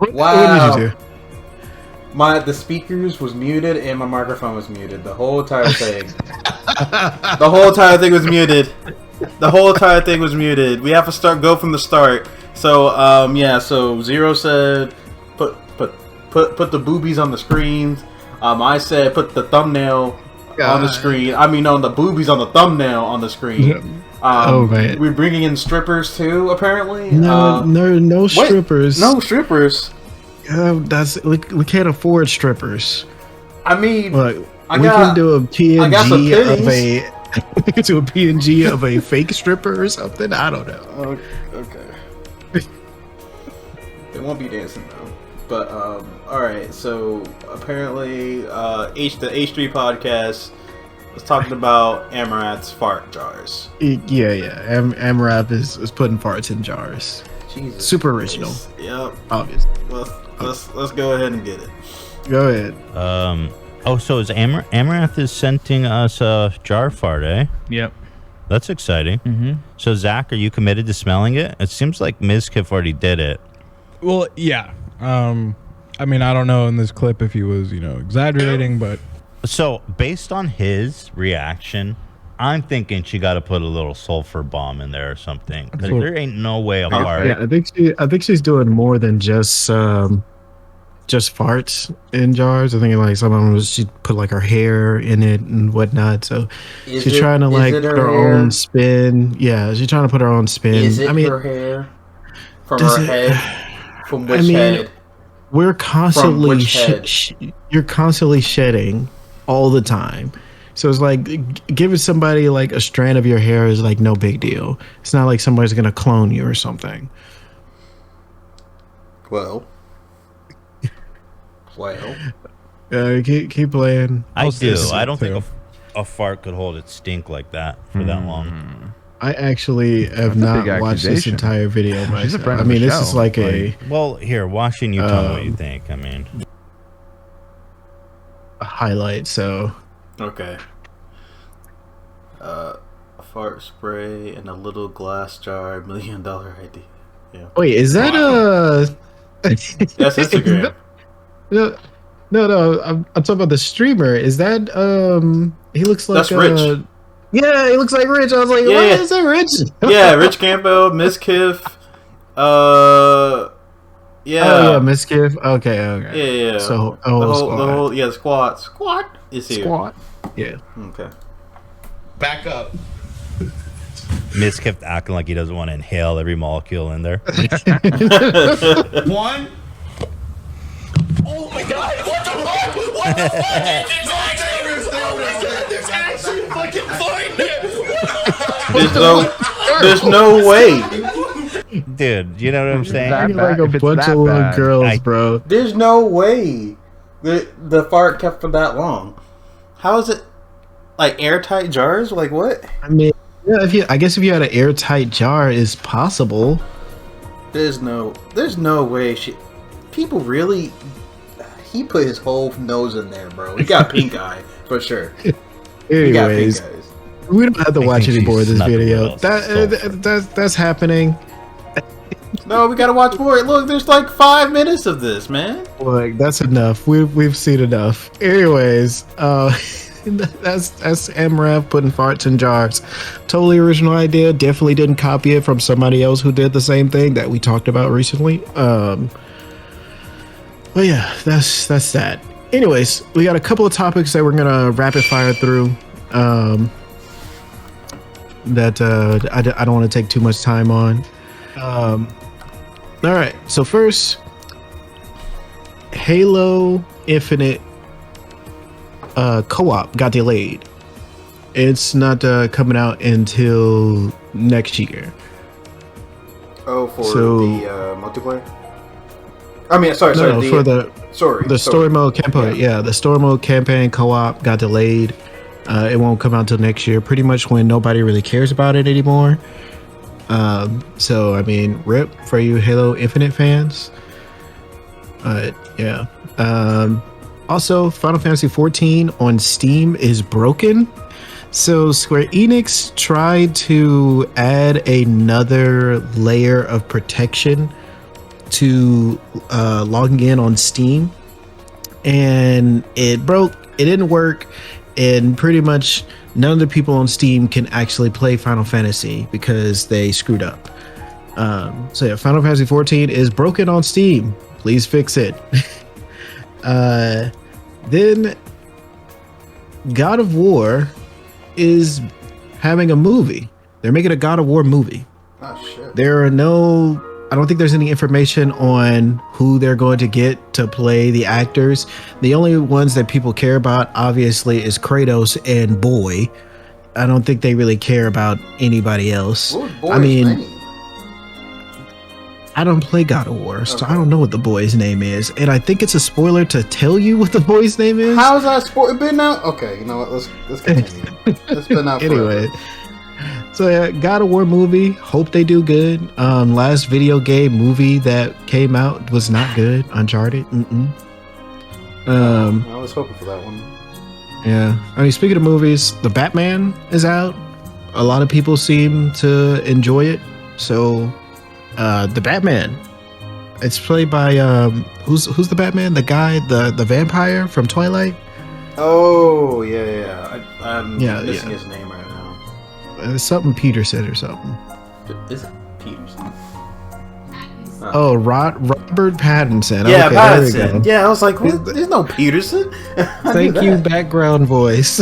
Wow. What did you do? The speakers was muted and my microphone was muted. The whole entire thing. The whole entire thing was muted. The whole entire thing was muted. We have to go from the start. So so Zero said put the boobies on the screens. I said put the thumbnail on the screen. I mean, no, the boobies on the thumbnail on the screen. Oh man, we're bringing in strippers too. Apparently, no strippers. No strippers. We can't afford strippers. I mean, look, we can do a PNG of a to a PNG of a fake stripper or something. I don't know. Okay. They won't be dancing though. But all right. So apparently, the H3 podcast was talking about Amarath's fart jars. Yeah. Amarath is putting farts in jars. Jesus Super original. Yep. Obviously. Let's go ahead and get it. Go ahead. So is Amarath is sending us a jar fart, eh? Yep. That's exciting. So Zach, are you committed to smelling it? It seems like Mizkif already did it. Well, yeah. I mean, I don't know in this clip if he was, exaggerating, but so based on his reaction, I'm thinking she got to put a little sulfur bomb in there or something. Because there ain't no way a fart. Yeah, I think she's doing more than just farts in jars. I think like some of them she put like her hair in it and whatnot. So she's trying to like put her own spin. Yeah, she's trying to put her own spin. Is it her hair from her head? From which head? We're constantly you're constantly shedding all the time. So it's like giving somebody like a strand of your hair is like no big deal. It's not like somebody's gonna clone you or something. Well. Keep playing. I don't think a fart could hold its stink like that for that long. I actually have not watched this entire video myself. I mean, this is like a... Well, here, watching you tell me what you think. I mean... A highlight, so... Okay. A fart spray in a little glass jar, $1 million idea. Yeah. Wait, is that That's Instagram. No. I'm talking about the streamer. Is that he looks like that's Rich. Yeah, he looks like Rich. I was like, what is that, Rich? Yeah, Rich Campbell, Mizkif. Yeah, Mizkif. Okay. Yeah. So the whole squat is here. Squat. Yeah. Okay. back up. Mizkif acting like he doesn't want to inhale every molecule in there. One. Oh my god! What the fuck? What the fuck? There's actually fucking fart there. There's no way. Dude, you know what I'm saying? Like a bunch of little girls, bro. There's no way the fart kept for that long. How is it like airtight jars? Like what? I mean, yeah, I guess if you had an airtight jar, it's possible. There's no way. People really. He put his whole nose in there, bro. He got pink eye for sure. Anyways, we don't have to watch any more of this video. That's happening. No, we gotta watch more. Look, there's like 5 minutes of this, man. Like that's enough. We've seen enough. Anyways, that's MRAV putting farts in jars. Totally original idea. Definitely didn't copy it from somebody else who did the same thing that we talked about recently. But yeah, that's that. Anyways, we got a couple of topics that we're gonna rapid fire through. That I don't want to take too much time on. All right. So first, Halo Infinite co-op got delayed. It's not coming out until next year. Oh, for the multiplayer. I mean, sorry, for the story mode campaign. Yeah, the story mode campaign co-op got delayed. It won't come out till next year. Pretty much when nobody really cares about it anymore. So I mean, rip for you Halo Infinite fans. Yeah. Also, Final Fantasy 14 on Steam is broken. So Square Enix tried to add another layer of protection to logging in on Steam, and it broke. It didn't work, and pretty much none of the people on Steam can actually play Final Fantasy because they screwed up. So yeah, Final Fantasy 14 is broken on Steam. Please fix it. Then God of War is having a movie. They're making a God of War movie. Oh shit. I don't think there's any information on who they're going to get to play the actors. The only ones that people care about, obviously, is Kratos and Boy. I don't think they really care about anybody else. What was Boy's name? I don't play God of War, so I don't know what the boy's name is. And I think it's a spoiler to tell you what the boy's name is. How is that spoiler? Been out? Okay, you know what? Let's continue. It's been out Anyway. So yeah, God of War movie. Hope they do good. Last video game movie that came out was not good. Uncharted. I was hoping for that one. Yeah. I mean, speaking of movies, the Batman is out. A lot of people seem to enjoy it. So, the Batman. It's played by who's the Batman? The guy, the vampire from Twilight. Oh yeah. I'm missing his name right now. Something Peterson or something. Is it Peterson? Oh, Robert Pattinson. Yeah, okay, Pattinson. there we go. Yeah, I was like, what? There's no Peterson. Thank you, background voice.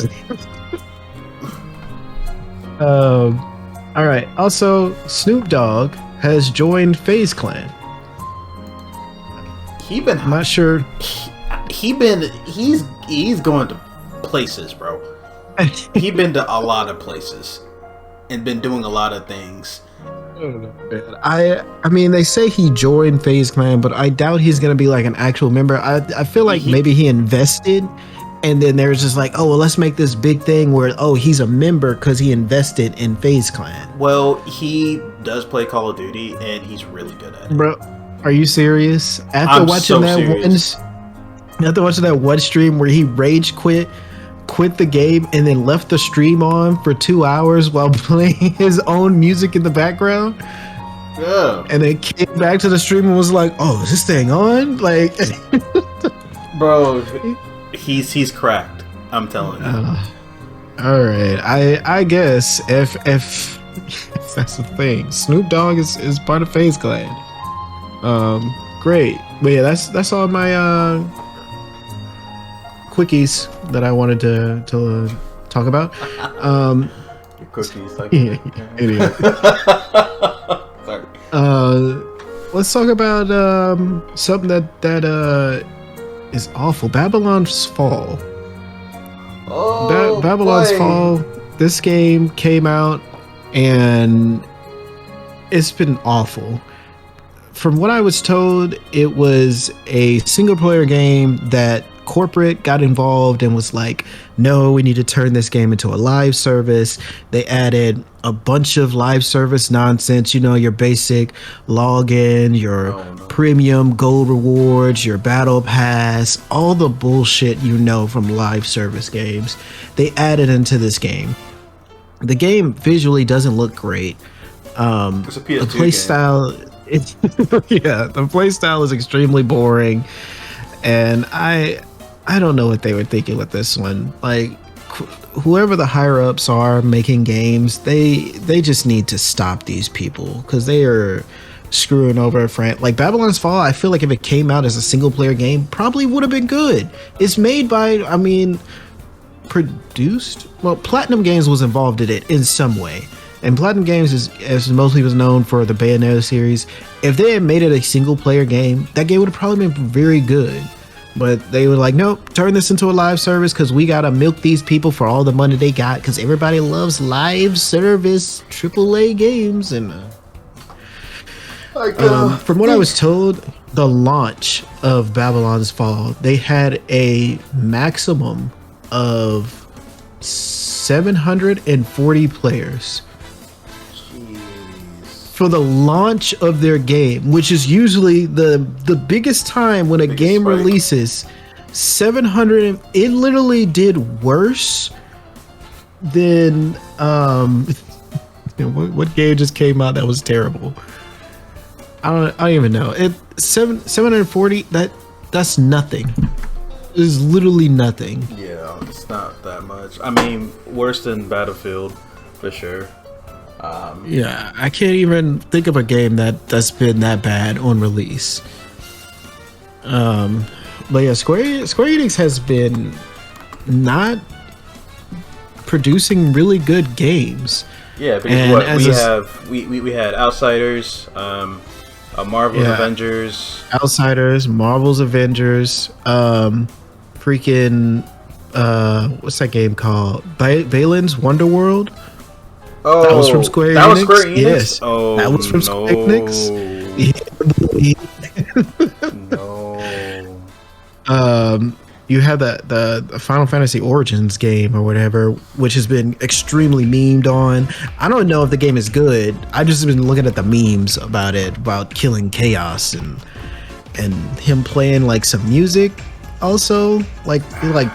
All right. Also, Snoop Dogg has joined FaZe Clan. I'm not sure. He's going to places, bro. He's been to a lot of places and been doing a lot of things. I mean, they say he joined FaZe Clan, but I doubt he's gonna be like an actual member. I feel like maybe he invested, and then there's just like, oh well, let's make this big thing where he's a member because he invested in FaZe Clan. Well, he does play Call of Duty, and he's really good at it. Bro, are you serious? After watching that one stream where he rage quit the game and then left the stream on for 2 hours while playing his own music in the background. Yeah. And then came back to the stream and was like, "Oh, is this thing on?" Like, bro, he's cracked. I'm telling you. All right, I guess if that's the thing, Snoop Dogg is part of FaZe Clan. Great, but yeah, that's all my quickies that I wanted to talk about. Your cookies, like idiot. Sorry. Let's talk about something that is awful. Babylon's Fall. Oh, Babylon's Fall. This game came out and it's been awful. From what I was told, it was a single player game that corporate got involved and was like, no, we need to turn this game into a live service. They added a bunch of live service nonsense, your basic login, your premium gold rewards, your battle pass, all the bullshit from live service games. They added into this game. The game visually doesn't look great. It's a PS2 the play style, the play style is extremely boring, and I don't know what they were thinking with this one. Like, whoever the higher ups are making games, they just need to stop these people because they are screwing over a friend. Like Babylon's Fall, I feel like if it came out as a single player game, probably would have been good. It's made by, Platinum Games was involved in it in some way. And Platinum Games is, as most people known for the Bayonetta series. If they had made it a single player game, that game would have probably been very good. But they were like, nope, turn this into a live service because we got to milk these people for all the money they got because everybody loves live service AAA games. And from what I was told, the launch of Babylon's Fall, they had a maximum of 740 players. For the launch of their game, which is usually the biggest time when a game releases. 700, it literally did worse than what game just came out that was terrible? I don't even know. 740. That's nothing. It's literally nothing. Yeah, it's not that much. I mean, worse than Battlefield, for sure. Yeah, I can't even think of a game that's been that bad on release. But yeah, Square Enix has been not producing really good games. Yeah, because we had Outsiders, Marvel's Avengers, Outsiders, Marvel's Avengers, freaking what's that game called? Balin's Wonderworld. Oh, that was from Square Enix. That was Square Enix? Yes. Oh, that was from Square Enix. No. You have the Final Fantasy Origins game or whatever, which has been extremely memed on. I don't know if the game is good. I've just been looking at the memes about it, about killing chaos and him playing like some music. Also, like he like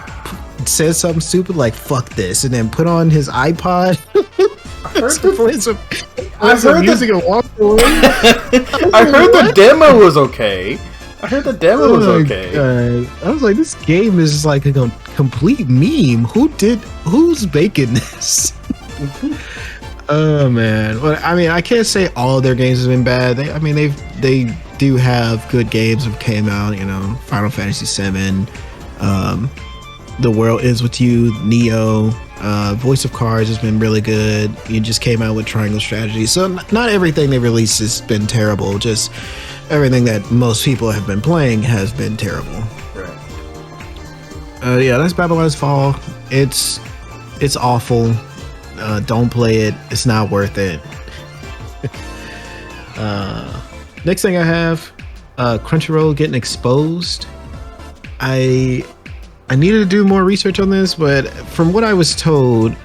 says something stupid like "fuck this" and then put on his iPod. I heard the music and walk away. I heard the demo was okay. I heard the demo was okay. God. I was like, this game is like a complete meme. Who's making this? Oh man. Well, I mean, I can't say all of their games have been bad. They do have good games that came out. You know, Final Fantasy VII, The World Ends with You, Neo. Voice of Cards has been really good. You just came out with Triangle Strategy. So not everything they released has been terrible. Just everything that most people have been playing has been terrible. Right. Yeah, that's Babylon's Fall. It's awful. Don't play it. It's not worth it. Next thing I have, Crunchyroll getting exposed. I needed to do more research on this, but from what I was told,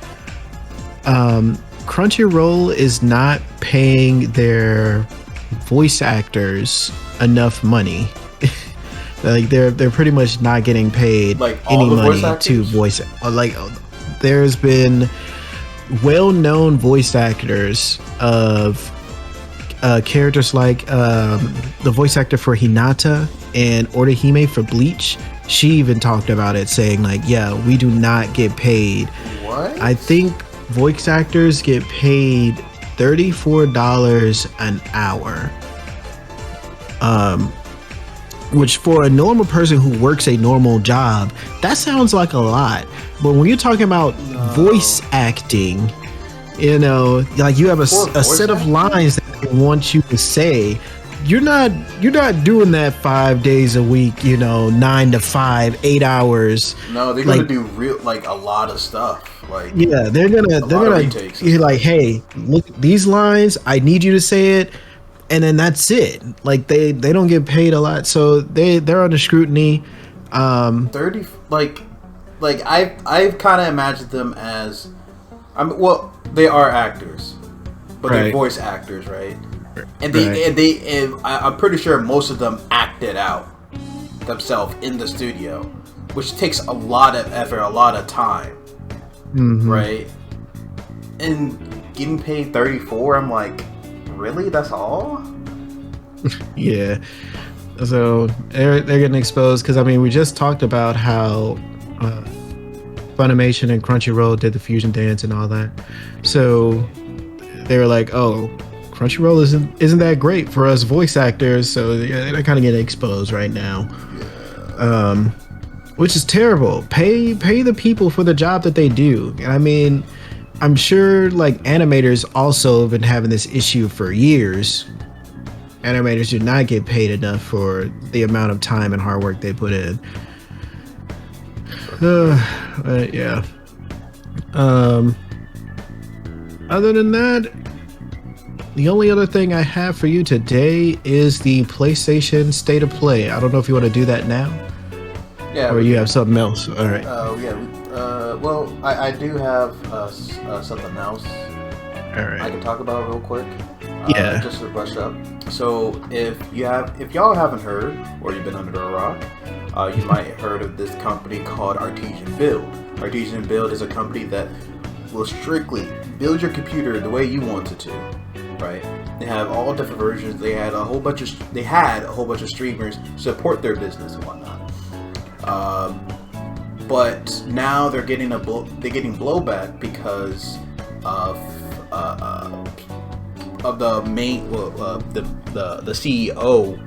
Crunchyroll is not paying their voice actors enough money. Like they're pretty much not getting paid like any money to voice. Like there's been well-known voice actors of characters like the voice actor for Hinata and Orihime for Bleach. She even talked about it, saying like, yeah, we do not get paid. What? I think voice actors get paid $34 an hour. Which for a normal person who works a normal job, that sounds like a lot. But when you're talking about voice acting, you know, like you have a set of lines that they want you to say. You're not doing that 5 days a week, you know, 9 to 5, 8 hours. No, they're gonna do a lot of stuff. Like they're gonna you're like, hey, look at these lines. I need you to say it, and then that's it. Like they don't get paid a lot, so they're under scrutiny. 30 like I've kind of imagined them as, they are actors, but they're voice actors, right? And I'm pretty sure most of them acted out themselves in the studio, which takes a lot of effort, a lot of time, right? And getting paid 34, I'm like, really? That's all? Yeah. So they're getting exposed because I mean we just talked about how Funimation and Crunchyroll did the fusion dance and all that. So they were like, oh, Crunchyroll isn't that great for us voice actors, so they're kind of getting exposed right now, which is terrible. Pay the people for the job that they do. I mean, I'm sure like animators also have been having this issue for years. Animators do not get paid enough for the amount of time and hard work they put in. Yeah. Other than that, the only other thing I have for you today is the PlayStation State of Play. I don't know if you want to do that now. Yeah. Or you have something else. All right. Well, I do have something else. All right. I can talk about real quick. Yeah. Just to brush up. So if y'all haven't heard, or you've been under a rock, you might have heard of this company called Artesian Build. Artesian Build is a company that will strictly build your computer the way you want it to. right? They have all different versions. They had a whole bunch of streamers support their business and whatnot. But now they're getting blowback because of the main the CEO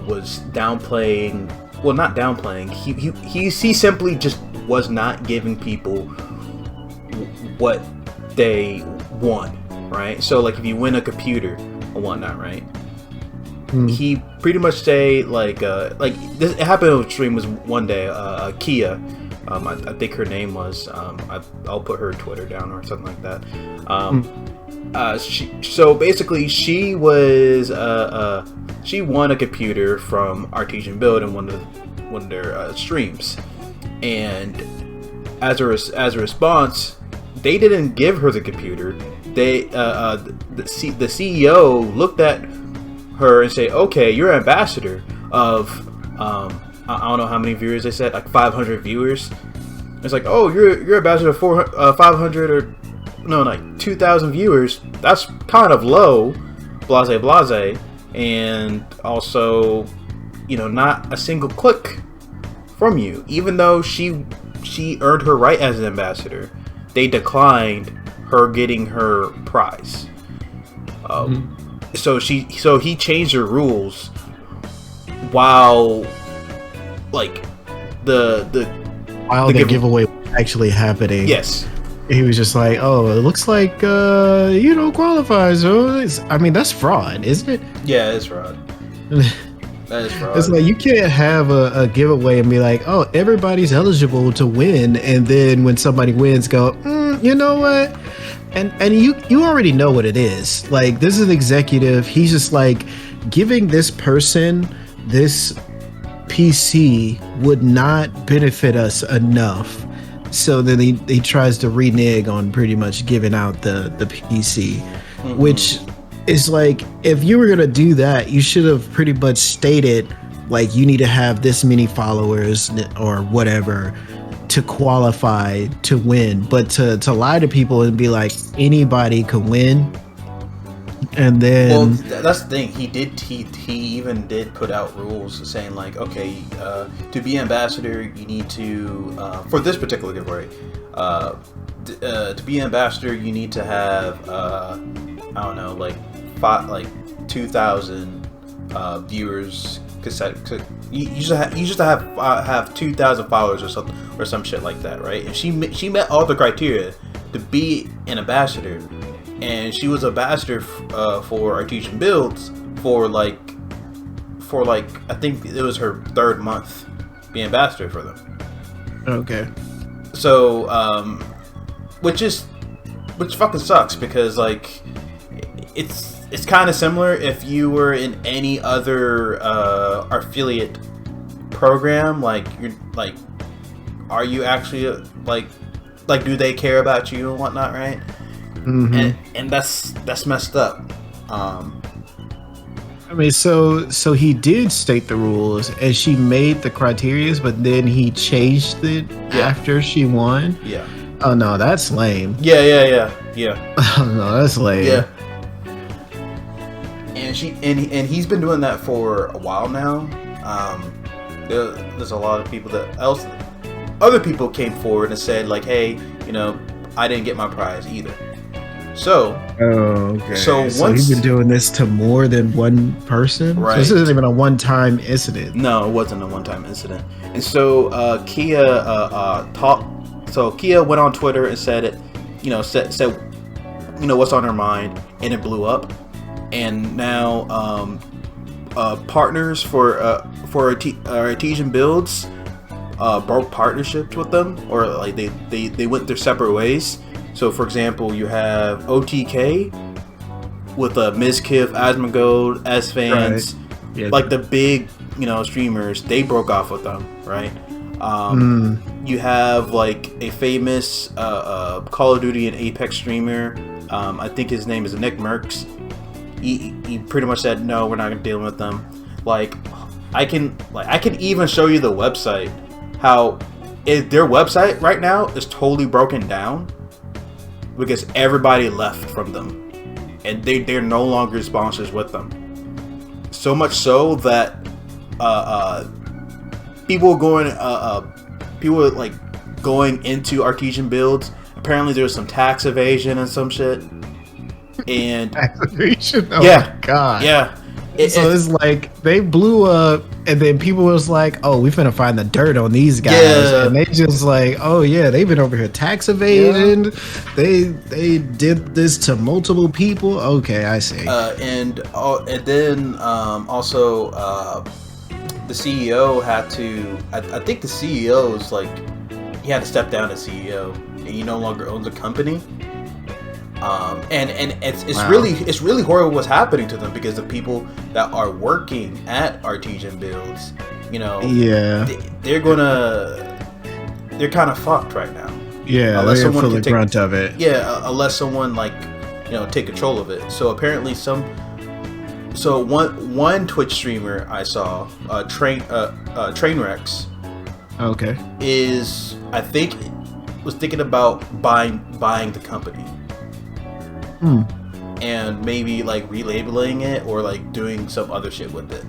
was downplaying. Well, not downplaying. He simply just was not giving people what they want, right? So like if you win a computer or whatnot, right? He pretty much say like this, it happened on stream was one day. Kia, I think her name was. I'll put her Twitter down or something like that. So basically, she was she won a computer from Artesian Build in one of their streams, and as a response, they didn't give her the computer. They the CEO looked at her and say, "Okay, you're an ambassador of I don't know how many viewers they said, like 500 viewers." It's like, "Oh, you're ambassador of 500 or no, like 2,000 viewers. That's kind of low, blase blase, and also, not a single click from you, even though she earned her right as an ambassador. They declined her getting her prize. So he changed the rules while like the giveaway was actually happening. Yes. He was just like, "Oh, it looks like you don't qualify." So I mean, that's fraud, isn't it? Yeah, it's fraud. That is fraud. It's like you can't have a giveaway and be like, "Oh, everybody's eligible to win," and then when somebody wins, go, "You know what?" And you already know what it is. Like, this is an executive. He's just like, giving this person this PC would not benefit us enough. So then he tries to renege on pretty much giving out the PC, which is like, if you were gonna do that, you should have pretty much stated like you need to have this many followers or whatever to qualify to win. But to lie to people and be like anybody can win, and then that's the thing. He even did put out rules saying like, okay, to be ambassador, you need to for this particular giveaway, to be ambassador, you need to have I don't know, like 2,000 viewers. You just have 2,000 followers or something or some shit like that, right? And she met all the criteria to be an ambassador. And she was ambassador for Artesian Builds for like I think it was her third month being ambassador for them. Okay. So which fucking sucks, because like it's kind of similar if you were in any other affiliate program. Like, you're like, are you actually like do they care about you and whatnot, right? And that's messed up. I mean, so he did state the rules, and she made the criterias, but then he changed it after she won. Yeah. Oh no, that's lame. Yeah. Oh no, that's lame. Yeah. And he's been doing that for a while now. There's a lot of people other people came forward and said like, hey, I didn't get my prize either. So, okay. So he's been doing this to more than one person. Right. So this isn't even a one-time incident. No, it wasn't a one-time incident. And so Kia Kia went on Twitter and said it, said what's on her mind, and it blew up. And now partners for Artesian Builds broke partnerships with them, or like they went their separate ways. So, for example, you have OTK with Mizkif, Asmongold, S-Fans, right. Yeah. like the big, streamers. They broke off with them, right? You have like a famous Call of Duty and Apex streamer. I think his name is Nick Merckx. He pretty much said, no, we're not gonna deal with them. Like, I can even show you the website. How their website right now is totally broken down because everybody left from them, and they're no longer sponsors with them. So much so that people going into Artesian Builds. Apparently, there was some tax evasion and some shit. And tax evasion. Oh yeah, my god. Yeah. It's like they blew up, and then people was like, "Oh, we finna find the dirt on these guys," and they just like, "Oh yeah, they've been over here tax evasion. Yeah. They did this to multiple people." Okay, I see. And then also the CEO had to. I think the CEO is like he had to step down as CEO, and he no longer owns the company. And it's wow. It's really horrible what's happening to them, because the people that are working at Artesian Builds, they're kind of fucked right now. Yeah, unless someone feel the brunt of it. Yeah, unless someone take control of it. So apparently one Twitch streamer I saw, Trainwrecks. Okay. Was thinking about buying the company. And maybe relabeling it or doing some other shit with it.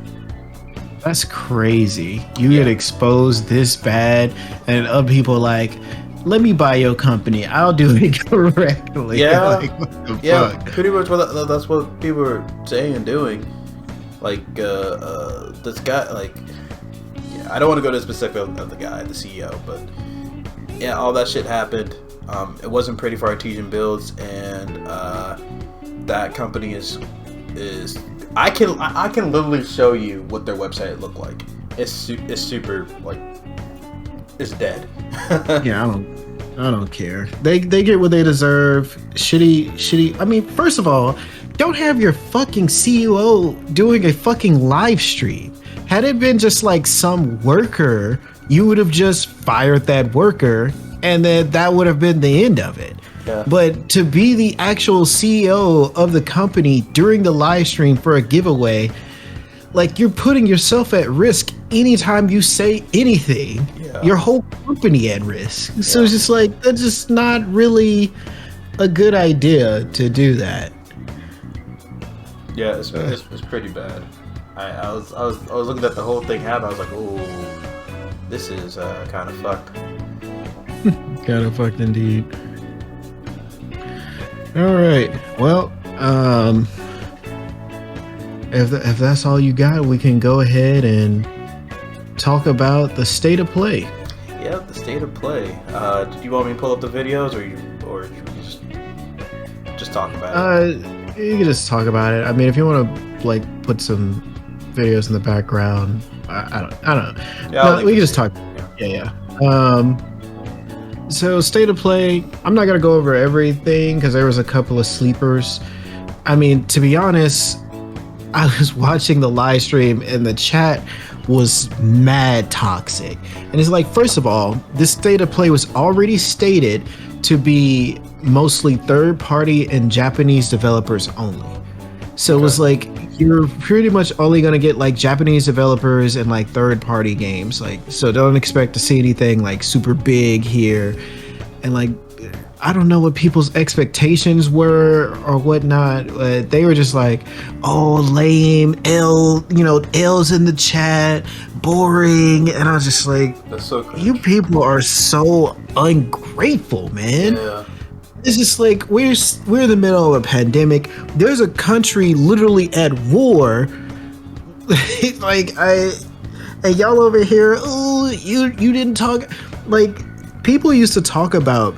That's crazy. You get exposed this bad, and other people let me buy your company. I'll do it correctly. Yeah, fuck? Pretty much. That's what people are saying and doing. This guy. I don't want to go to the specific of the guy, the CEO, but all that shit happened. It wasn't pretty for Artesian Builds, and that company is I can literally show you what their website looked like. It's super it's dead. Yeah, I don't care. They get what they deserve. Shitty. I mean, first of all, don't have your fucking CEO doing a fucking live stream. Had it been just some worker, you would have just fired that worker, and then that would have been the end of it. Yeah. But to be the actual CEO of the company during the live stream for a giveaway, you're putting yourself at risk anytime you say anything. Yeah. Your whole company at risk. Yeah. So it's just that's just not really a good idea to do that. Yeah, it's pretty bad. I was looking at the whole thing happen. I was like, oh, this is kind of fucked. Kind of fucked indeed. All right. Well, if that's all you got, we can go ahead and talk about the state of play. Yeah, the state of play. Did you want me to pull up the videos, or you just talk about it? You can just talk about it. I mean, if you want to put some videos in the background, I don't know. Yeah, we can just talk. Yeah. So state of play, I'm not gonna go over everything because there was a couple of sleepers. I mean, to be honest, I was watching the live stream and the chat was mad toxic. And it's first of all, this state of play was already stated to be mostly third party and Japanese developers only. So okay. It was you're pretty much only gonna get Japanese developers and third party games. So don't expect to see anything super big here. And I don't know what people's expectations were or whatnot. They were just oh, lame, L's in the chat, boring. And I was just that's so cringe. You people are so ungrateful, man. Yeah. It's just we're in the middle of a pandemic. There's a country literally at war. And y'all over here, oh, you didn't talk. People used to talk about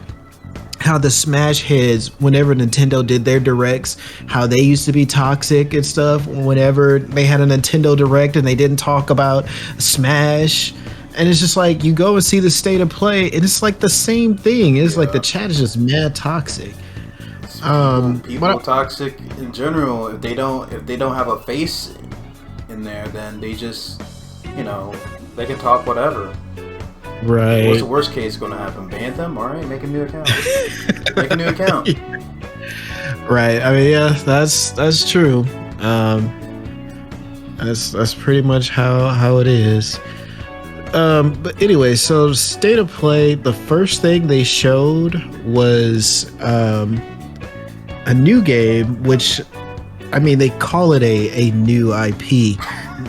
how the Smash heads, whenever Nintendo did their directs, how they used to be toxic and stuff. Whenever they had a Nintendo Direct and they didn't talk about Smash. And it's just you go and see the state of play, and it's the same thing. It's the chat is just mad toxic. People toxic in general. If they don't have a face in there, then they just they can talk whatever. Right. What's the worst case going to happen? Ban them? All right, make a new account. Make a new account. Right. I mean, yeah, that's true. That's pretty much how it is. But anyway, so state of play, the first thing they showed was a new game, which, I mean, they call it a new IP,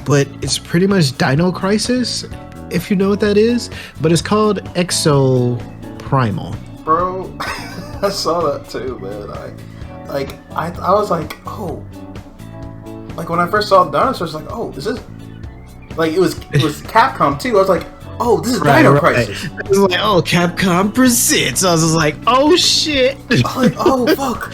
but it's pretty much Dino Crisis, if you know what that is. But it's called Exo Primal. Bro, I saw that too, man. I was like, oh. Like, when I first saw the dinosaurs, I was like, oh, this is... Like, it was Capcom, too. I was like, oh, this is Dino Crisis. It was like, oh, Capcom presents. I was just like, oh, shit. I was like, oh, fuck.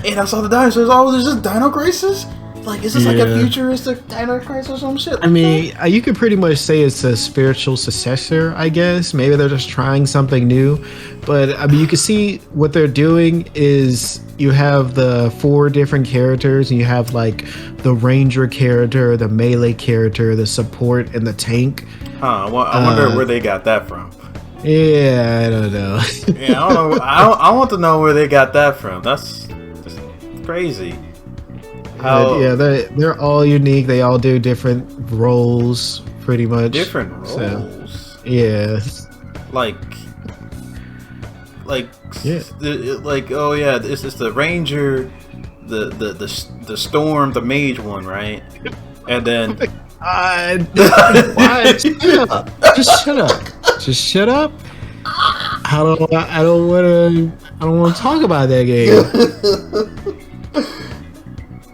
And I saw the dinosaurs. Oh, there's just Dino Crisis? Like, is this like a futuristic Dino Crisis or some shit? I mean, you could pretty much say it's a spiritual successor, I guess. Maybe they're just trying something new. But, I mean, you can see what they're doing is you have the 4 different characters, and you have, like, the ranger character, the melee character, the support, and the tank. Huh, well, I wonder where they got that from. Yeah, I don't know. Yeah, I don't know. I want to know where they got that from. That's crazy. Yeah, they're all unique. They all do different roles, pretty much. Different roles? So, yeah. Like, yeah. Like, oh yeah, this is the ranger, the storm, the mage one, right? And then Why? Just shut up. Just shut up. I don't want to talk about that game.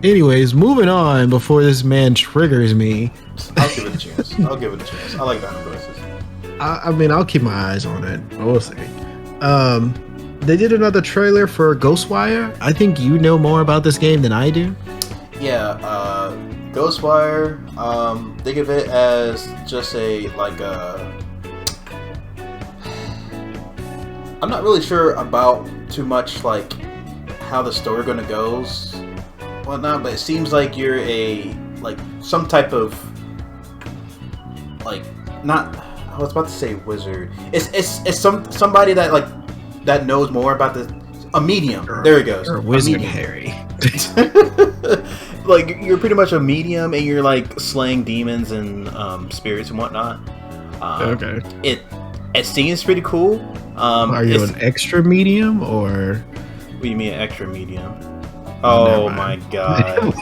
Anyways, moving on before this man triggers me. I'll give it a chance. I like Dino Crisis. I mean, I'll keep my eyes on it. We'll see. They did another trailer for Ghostwire. I think you know more about this game than I do. Yeah, Ghostwire. Think of it as just I'm not really sure about too much like how the story gonna goes, whatnot. But it seems like you're some type of not. I was about to say wizard. It's somebody that knows more about a medium. There it goes. You're a wizard, Harry. Like, you're pretty much a medium, and you're like slaying demons and spirits and whatnot. Okay. It seems pretty cool. Are you an extra medium or? What do you mean extra medium? Oh my god.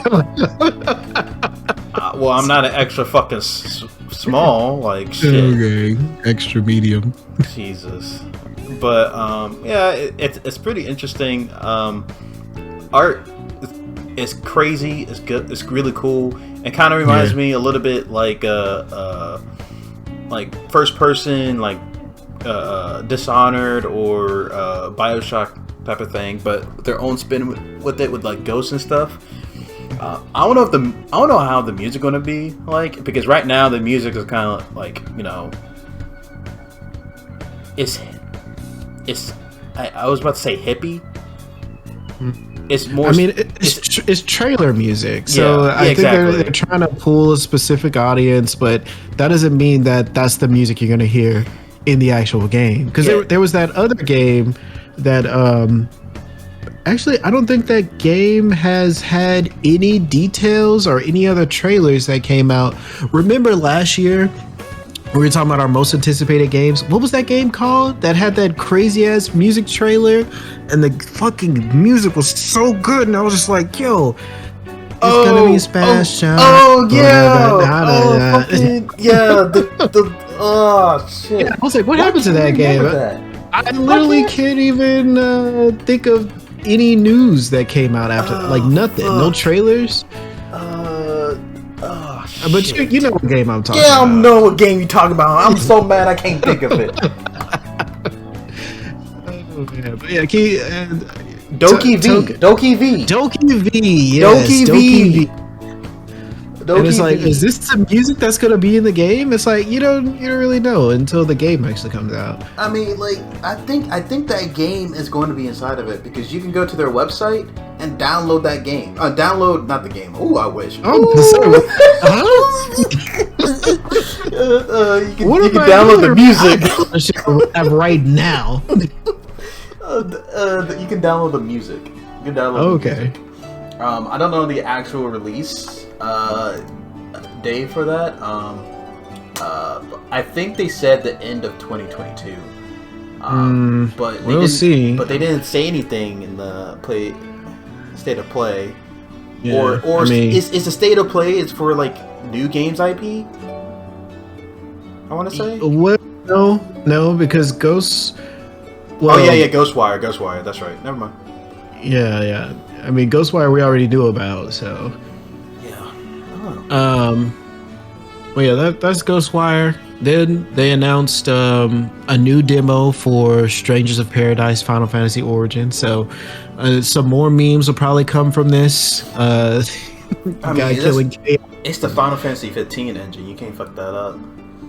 Well, I'm not an extra fucking small. Like shit. Okay, extra medium. Jesus. But yeah, it's pretty interesting. Art is crazy. It's good. It's really cool. It kind of reminds me a little bit like first person, like Dishonored or Bioshock type of thing, but their own spin with it, with like ghosts and stuff. I don't know how the music gonna be like, because right now the music is kind of like, you know, it's I was about to say hippie. It's more. I mean, it's trailer music, so I think they're trying to pull a specific audience, but that doesn't mean that that's the music you're gonna hear in the actual game. Because there was that other game that actually, I don't think that game has had any details or any other trailers that came out. Remember last year, we were talking about our most anticipated games. What was that game called that had that crazy ass music trailer? And the fucking music was so good, and I was just like, yo, it's gonna be Smash. Oh shit. Yeah, I was like, what happened to that game? I literally can't even think of any news that came out after, like nothing, no trailers. But you know what game I'm talking about. Yeah, I know what game you're talking about. I'm so mad I can't think of it. But yeah, Doki V. Yes, Doki V. And it's like, is this the music that's gonna be in the game? It's like you don't really know until the game actually comes out. I mean, like, I think that game is going to be inside of it, because you can go to their website and download that game. Download, not the game. Ooh, I wish. You can download the music. Right now. You can download the music. You can download the music. I don't know the actual release day for that. I think they said the end of 2022. But we'll see. But they didn't say anything in the play. state of play. Yeah, Or I mean, is the state of play is for like new games IP? I want to say. What? No, because Ghosts. Well, Oh yeah, Ghostwire. That's right. Never mind. Yeah. I mean, Ghostwire we already knew about, so. Yeah. Well, yeah, that's Ghostwire. Then they announced a new demo for Strangers of Paradise Final Fantasy Origin. So some more memes will probably come from this. I Guy killing chaos. It's the Final Fantasy 15 engine. You can't fuck that up.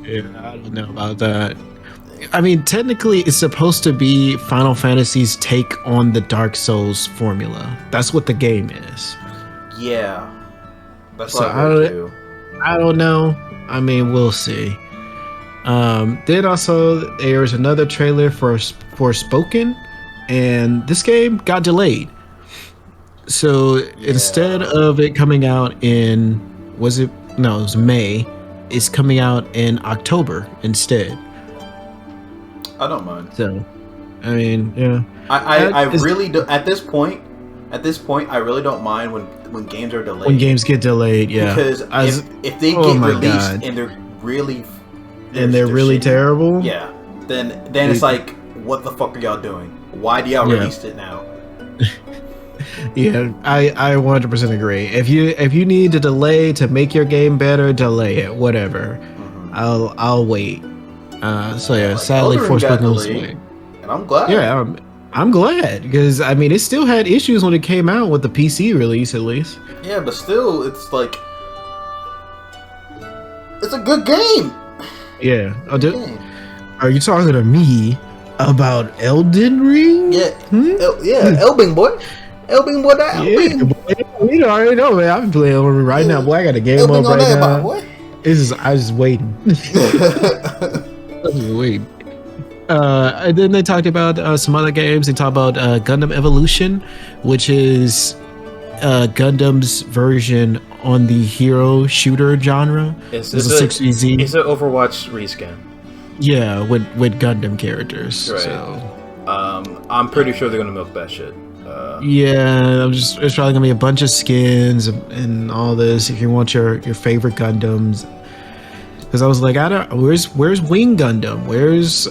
Yeah, I don't know about that. I mean, technically, it's supposed to be Final Fantasy's take on the Dark Souls formula. That's what the game is. Yeah. That's So what I heard too. I don't know. I mean, we'll see. Then also there was another trailer for Forspoken, and this game got delayed. So instead of it coming out in it was May, it's coming out in October instead. I don't mind. So, I mean, yeah. I really do. At this point, I really don't mind when games are delayed. When games get delayed, yeah. Because if they get released and they're really really terrible, yeah, then it's like, what the fuck are y'all doing? Why do y'all release it now? Yeah, I 100% agree. If you need to delay to make your game better, delay it. Whatever. Mm-hmm. I'll wait. Sadly, Forspoken was delayed. And I'm glad. Yeah, I'm glad because I mean it still had issues when it came out with the PC release at least. Yeah, but still, it's like it's a good game. Yeah. Are you talking to me about Elden Ring? Yeah. Elbing boy. Elbing boy down. Yeah, we already know, man. I've been playing Elden Ring right now. Boy, I got a game up right now. I was waiting. Wait. And then they talked about some other games. They talked about Gundam Evolution, which is Gundam's version on the hero shooter genre. It's a 6VZ. It's an Overwatch reskin. Yeah, with Gundam characters. Right. So, I'm pretty sure they're gonna milk that shit. Yeah, it's probably gonna be a bunch of skins and all this. If you want your favorite Gundams. Because I was like, where's Wing Gundam? Where's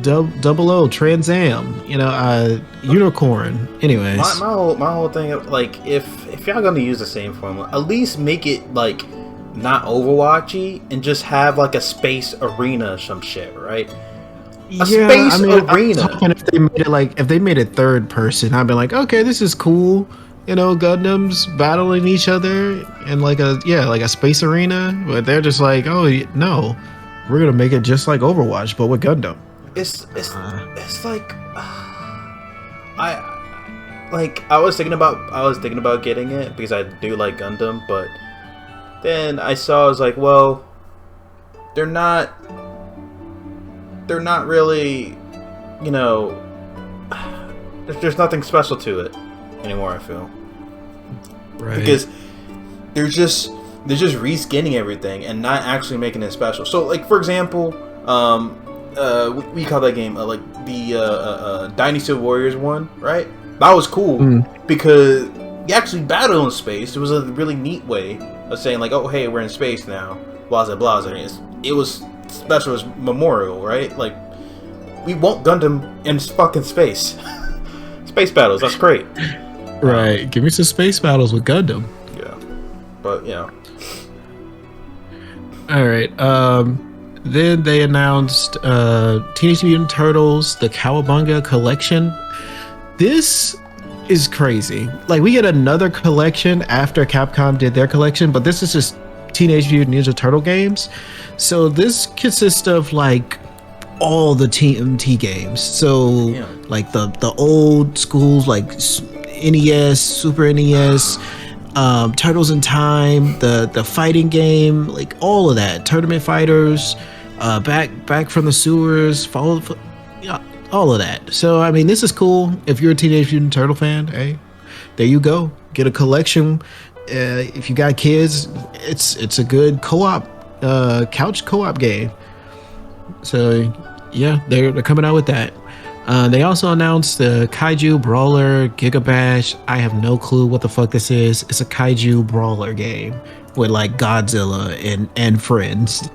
00 Trans Am? Unicorn. Anyways, my whole thing, like, if y'all gonna use the same formula, at least make it like not Overwatchy and just have like a space arena or some shit, right? Space arena. If they made it third person, I'd be like, okay, this is cool. Gundams battling each other in like a space arena, but they're just like, oh no, we're gonna make it just like Overwatch, but with Gundam. It's like I was thinking about getting it because I do like Gundam, but then I was like, well, they're not really, there's nothing special to it anymore, I feel. Right. Because they're just reskinning everything and not actually making it special. So, like, for example, we call that game like the Dynasty Warriors one, right? That was cool because you actually battle in space. It was a really neat way of saying like, oh hey, we're in space now, blah blah blah. It was special as memorial, right? Like, we want Gundam in fucking space. Space battles, that's great. Right, give me some space battles with Gundam. Yeah, but yeah. All right. Then they announced Teenage Mutant Turtles: The Cowabunga Collection. This is crazy. Like, we get another collection after Capcom did their collection, but this is just Teenage Mutant Ninja Turtle games. So this consists of like all the TMT games. So like the old schools like NES, Super NES, Turtles in Time, the fighting game, like all of that. Tournament Fighters, back from the sewers, all of that. So I mean, this is cool. If you're a Teenage Mutant Turtle fan, hey, there you go. Get a collection. If you got kids, it's a good co-op, couch co-op game. So yeah, they're coming out with that. They also announced the Kaiju Brawler Giga Bash. I have no clue what the fuck this is. It's a Kaiju Brawler game with like Godzilla and friends.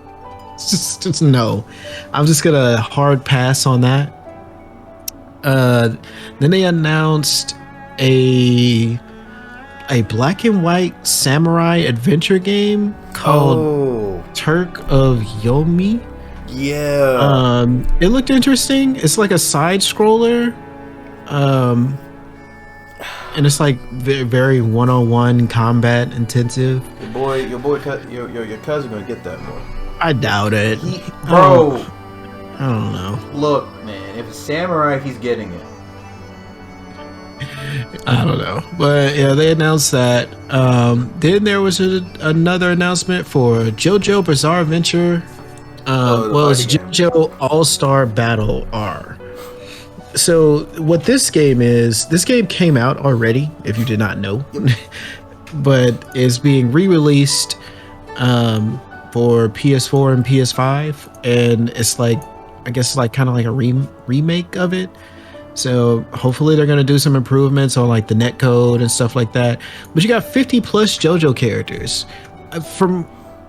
Just no. I'm just gonna hard pass on that. Then they announced a black and white samurai adventure game called Turk of Yomi. Yeah. It looked interesting. It's like a side scroller. And it's like very one-on-one combat intensive. Your cousin gonna get that boy. I doubt it. Bro. I don't know. Look, man, if it's samurai, he's getting it. I don't know. But yeah, they announced that. Then there was another announcement for JoJo Bizarre Adventure. It's JoJo All-Star Battle R. So what this game is, this game came out already, if you did not know, but is being re-released for PS4 and PS5, and it's like, I guess like kind of like a remake of it. So hopefully they're gonna do some improvements on like the netcode and stuff like that. But you got 50 plus JoJo characters.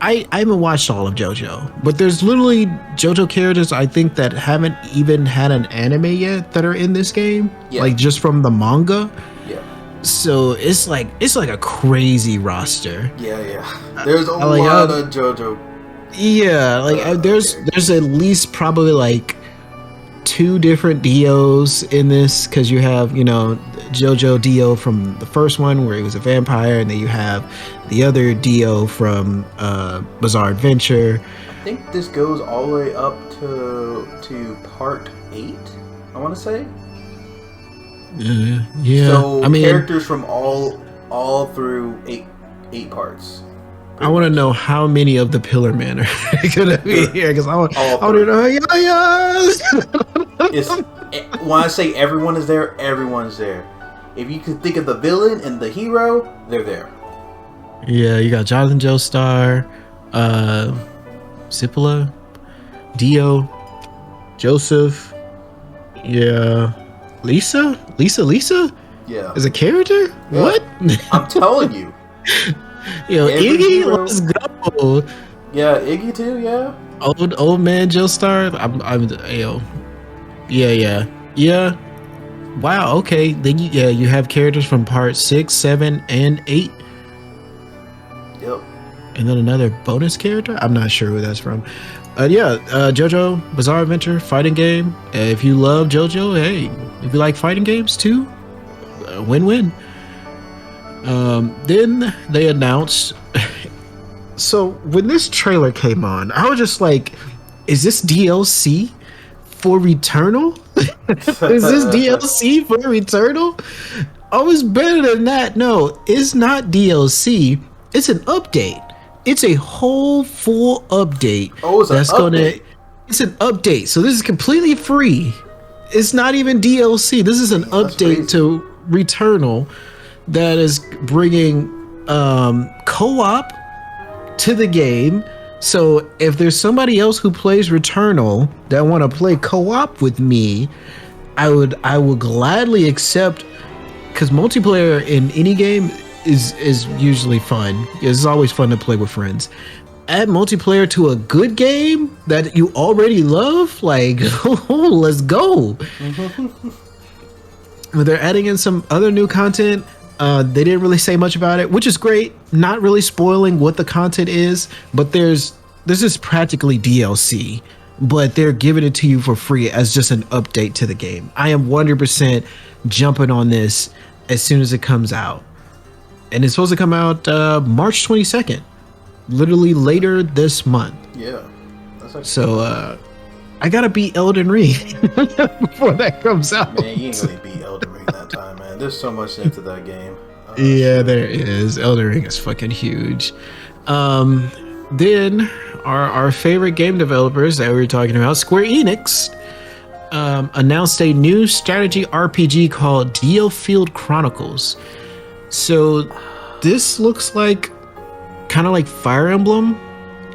I haven't watched all of JoJo, but there's literally JoJo characters I think that haven't even had an anime yet that are in this game, like just from the manga. Yeah. So it's like a crazy roster. Yeah. There's a lot of JoJo. Yeah, like there's at least probably like 2 different Dios in this, because you have, JoJo Dio from the first one where he was a vampire, and then you have the other Dio from Bizarre Adventure. I think this goes all the way up to part 8, I want to say. Yeah. So I mean, characters from all through eight parts. I want to know how many of the Pillar Men are gonna be here, because I want to know. When I say everyone is there, everyone's there. If you can think of the villain and the hero, they're there. Yeah, you got Jonathan Joestar, Sipila, Dio, Joseph. Yeah, Lisa. Yeah, is a character. Yeah. What? I'm telling you. Iggy, let's go. Yeah, Iggy too. Yeah. Old man Joestar. Yeah. Wow. Okay. Then you have characters from part 6, 7, and 8. Yep. And then another bonus character. I'm not sure who that's from. JoJo Bizarre Adventure fighting game. If you love JoJo, hey, if you like fighting games too, win-win. Then they announced. So when this trailer came on, I was just like, "Is this DLC for Returnal? Is this DLC for Returnal? Oh, it's better than that. No, it's not DLC. It's an update. It's a whole full update. Oh, it's an update. So this is completely free. It's not even DLC. This is an update to Returnal that is bringing co-op to the game. So if there's somebody else who plays Returnal that want to play co-op with me, I would gladly accept, because multiplayer in any game is usually fun. It's always fun to play with friends. Add multiplayer to a good game that you already love, like, let's go. They're adding in some other new content. They didn't really say much about it, which is great. Not really spoiling what the content is, but this is practically DLC, but they're giving it to you for free as just an update to the game. I am 100% jumping on this as soon as it comes out. And it's supposed to come out March 22nd, literally later this month. Yeah. So I gotta beat Elden Ring before that comes out. Man, you ain't gonna beat Elden Ring that time, man. There's so much into that game. Yeah, there is. Elden Ring is fucking huge. Then our favorite game developers that we were talking about, Square Enix, announced a new strategy RPG called Diofield Chronicles. So this looks like kind of like Fire Emblem,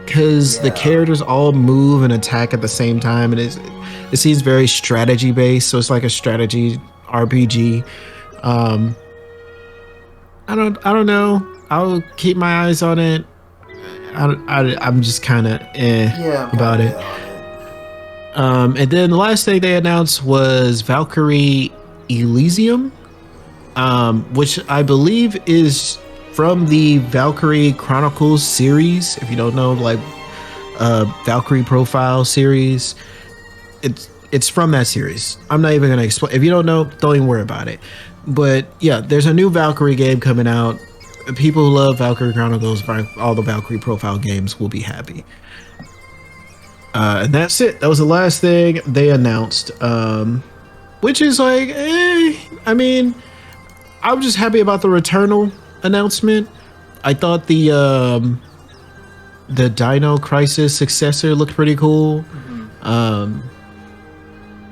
because the characters all move and attack at the same time, and it seems very strategy based. So it's like a strategy RPG. I don't know. I'll keep my eyes on it. I'm just kind of about it. And then the last thing they announced was Valkyrie Elysium, which I believe is from the Valkyrie Chronicles series. If you don't know, like Valkyrie Profile series, it's from that series. I'm not even gonna explain. If you don't know, don't even worry about it. But yeah, there's a new Valkyrie game coming out. People who love Valkyrie Chronicles, all the Valkyrie Profile games, will be happy. And that's it. That was the last thing they announced. Which is like, I mean, I'm just happy about the Returnal announcement. I thought the Dino Crisis successor looked pretty cool.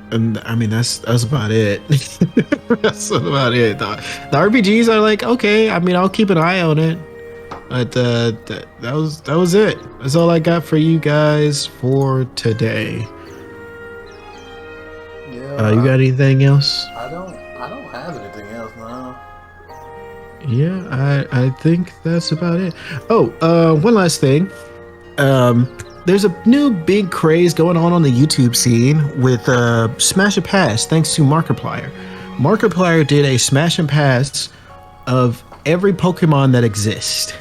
And I mean, that's about it. That's about it. The RPGs are like, okay, I mean, I'll keep an eye on it. But that was it. That's all I got for you guys for today. Yeah. You got anything else? I don't have anything else now. Yeah, I think that's about it. Oh, one last thing. There's a new big craze going on the YouTube scene with Smash and Pass, thanks to Markiplier. Markiplier did a Smash and Pass of every Pokemon that exists.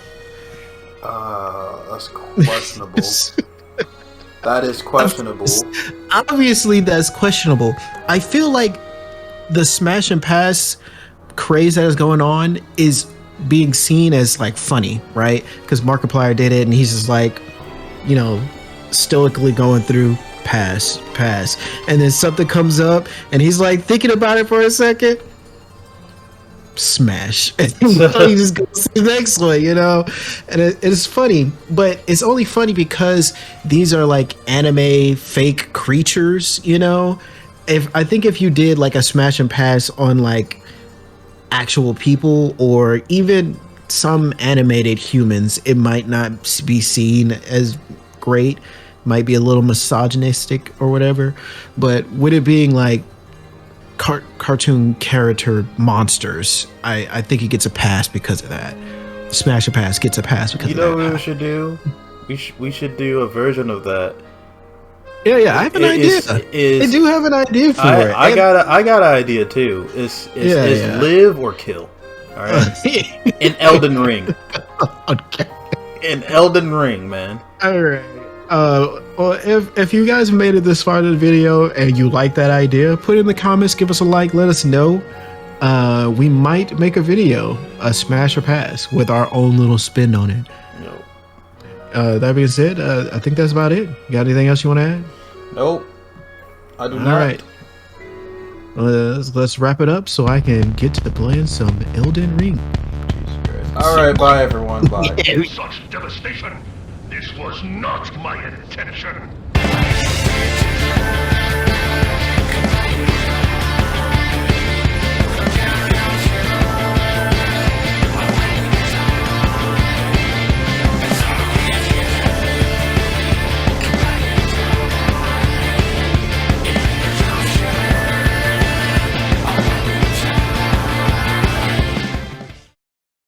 That's questionable. That is questionable. Obviously, that's questionable. I feel like the Smash and Pass craze that is going on is being seen as like funny, right? Because Markiplier did it, and he's just like, you know, stoically going through pass, and then something comes up, and he's like thinking about it for a second. Smash. And he just goes to the next one, you know? And it's funny, but it's only funny because these are like anime fake creatures, you know? I think if you did like a Smash and Pass on like actual people or even some animated humans, it might not be seen as great, might be a little misogynistic or whatever. But with it being like cartoon character monsters, I think it gets a pass because of that. Smash a Pass gets a pass because of that. You know what we should do? We should do a version of that. Yeah, I have an idea. I do have an idea for it. I got an idea too. It's live or kill. All right. In Elden Ring. Okay. In Elden Ring, man. All right. Well, if you guys made it this far in the video and you like that idea, put it in the comments, give us a like, let us know. We might make a video, a Smash or Pass, with our own little spin on it. No. That being said, I think that's about it. You got anything else you want to add? Nope. I do not. All right. Let's wrap it up so I can get to playing some Elden Ring. Jesus Christ. All right, bye everyone. Bye. Such devastation. This was not my intention.